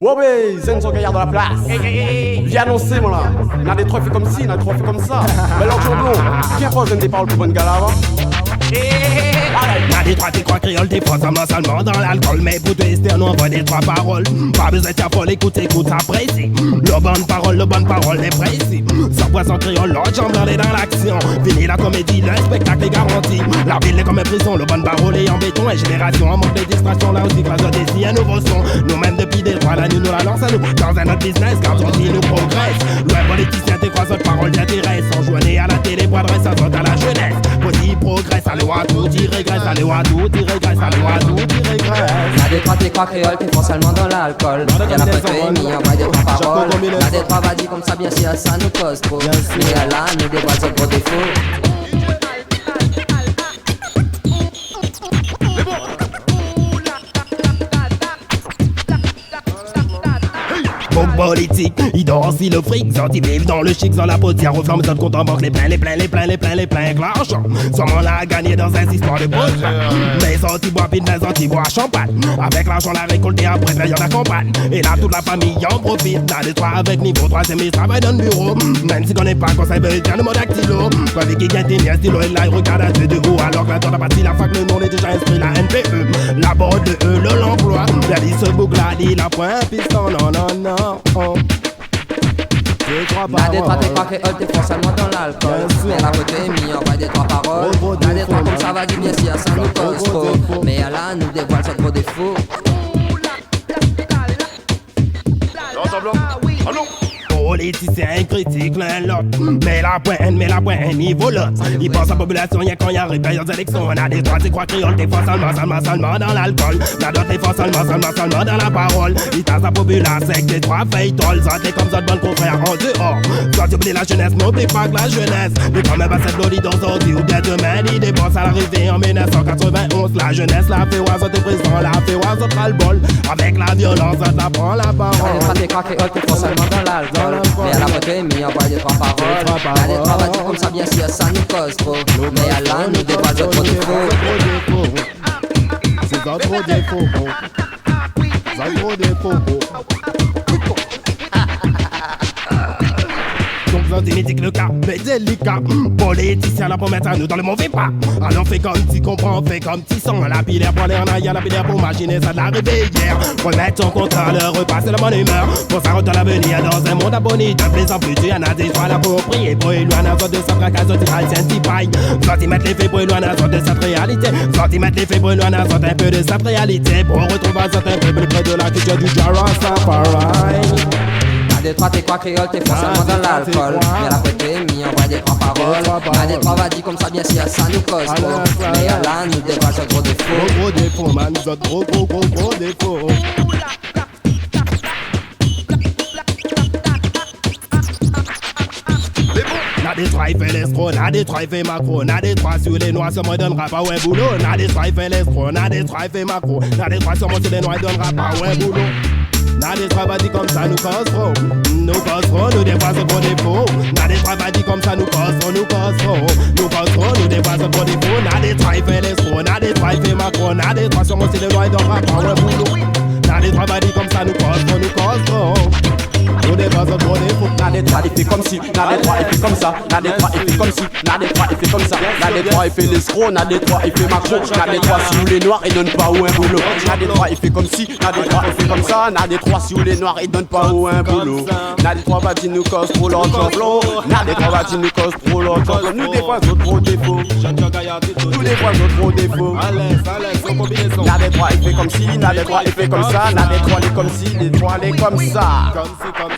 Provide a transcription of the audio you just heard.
Ouais, ouais, Zen son gaillard dans la place. Viens annoncer, moi là. On a des trophées comme ci, on a des trophées comme ça. Mais l'autre jour, viens pas, je ne des paroles pour bonne gala avant. Y'a des trois, t'es quoi créole, t'es pas seulement dans l'alcool. Mais pour tester, on envoie des trois paroles. Pas besoin de t'affoler, écoute, ça précis. Le bonne parole est précis. Sans poisson créole, l'autre jambe dans l'action. Fini la comédie, le spectacle est garanti. La ville est comme une prison, le bonne parole est en béton. Et génération en manque de distraction, là aussi, classe de défi, un nouveau son. Nous-mêmes depuis des droits, la nuit nous la lance à nous. Dans un autre business, car on dit nous progresse. Loin politicien, t'es quoi, cette parole t'intéresse. On joue à la télé, pour adresse, ça saute à la jeunesse. Aussi progresse, allez à tout, y régresse, allez à tout, y régresse, allez à tout, y régresse. Y'a des trois, t'es quoi créole, t'es font seulement dans l'alcool. Y'a la pote mis, on va des trois paroles. Y'a des trois vas-y comme ça, bien sûr, ça nous cause trop. Mais là, nous dévoile ce gros défaut. Politique, ils dansent le fric, ils vivent dans le chic, sans la potière, au flamme, ça compte en banque, les pleins, l'argent. Sûrement là à gagner dans un histoire de bourse. Mais ils boivent pine, ils boivent champagne. Avec l'argent, la récolte et après, là, y'en accompagne. Et là, toute la famille en profite. Là, les trois avec niveau 3ème, ils travaillent dans le bureau. Même si on n'est pas conseil, ben, tiens le mot dactylo. Quand les qui gagnent des miens, stylo, et là, ils regardent un peu de haut. Alors que là, dans la partie, la fac, le nom est déjà inscrit, la NPE. La bord de E, le l'emploi. La dit ce boucle, là, dit la pointe, piston, non. Y'a des trois, t'es quoi créole, t'es font seulement dans l'alcool. Mais la pote mis, on va des trois paroles. Y'a des trois comme ça va dire bien sûr, ça nous cause trop. Mais là, nous dévoile ce gros défaut. Politicien critique l'un l'autre. Mais la pointe, niveau l'autre. Ils pensent à la population, y'a quand y'a rébellion d'élection. On a des trois, t'es quoi créole, t'es fort seulement dans l'alcool. Y'a d'autres, t'es fort seulement dans la parole. Ils tassent la population, c'est que t'es trois feuilles tolles. Ça t'es comme ça de bon confrère en dehors. Toi t'oublies la jeunesse, n'oublie pas que la jeunesse. Mais quand même pas cette loli d'aujourd'hui ou bien demain. Ils dépensent à l'arrivée en 1991. La jeunesse la fait oiseau, t'es présent, la fait oiseau, t'as le bol. Avec la violence, ça t'apprend la parole. Y'a des trois, t'es quoi créole, t'es font seulement dans l'alcool. Mais à la pote mis, on va des trois paroles. Y'a des trois vas-y comme ça, bien sûr, ça nous cause trop. Mais à là, nous dévoile ce gros défaut. C'est un gros défaut. C'est un gros défaut. Mythique le cas, mais délicat. Politicien là pour mettre à nous dans le mauvais pas. Alors fais comme tu comprends, fais comme tu sens. La pilaire pour aller en ailleurs, la pilaire pour imaginer ça de l'arrivée hier. Remettre ton contrat, le repas c'est la bonne humeur. Pour ça retourne l'avenir dans un monde abonné. De plus en plus tu en as des choix l'approprier. Pour éloigner un sort de sa fracasse, c'est un petit paille. Centimètre les faits pour éloigner un sort de cette réalité. Centimètre les faits pour éloigner un sort un peu de cette réalité. Pour retrouver un certain peu plus près de la culture du Jara Safari. Y'a des trois, t'es quoi créole, t'es font seulement dans l'alcool. Y'a la pote mis, on va des trois paroles. Y'a des trois vas-y comme ça, bien sûr, ça nous cause trop. Mais là, nous dévoile ce gros défaut. Gros défaut, man, nous autres gros défaut. N'a des trois, il fait l'escroc, n'a des trois, il fait macro. N'a des trois sur les noirs, ça me donnera pas un boulot. N'a des trois, il fait l'escroc, n'a des trois, il fait macro. N'a des trois sur les noirs, il donnera pas un boulot. N'a des trois dit comme ça nous cause trop. Nous cause trop, nous dévoile ce gros défaut. N'a des trois dit comme ça nous cause trop. Nous dévoile ce gros défaut. N'a des trois il fait l'escroc, n'a des trois il fait macro. N'a des trois sur mon style de noir, il donnera pas un boulot. N'a des trois dit comme ça nous cause trop. Nous dévoile ce gros défaut. N'a des trois il fait comme ci, n'a des trois il fait comme ça. N'a des trois il fait comme ci, n'a des trois il fait comme ça. N'a des trois il fait l'escroc, n'a des trois il fait macro. N'a des trois si vous les noirs, il donne pas où un boulot. N'a des trois il fait comme ci, n'a des trois il fait comme ça. N'a des trois si vous les noirs, il donne pas où un boulot. N'a des trois bâtis nous cause trop l'enjambon. N'a des trois bâtis nous cause trop l'enjambon. Nous dévoile notre gros défaut. Nous dévoile notre gros défaut. N'a des trois il fait comme ci, n'a des trois il fait comme ça. N'a des trois il est comme ci, les trois il est comme ça. Comme ça.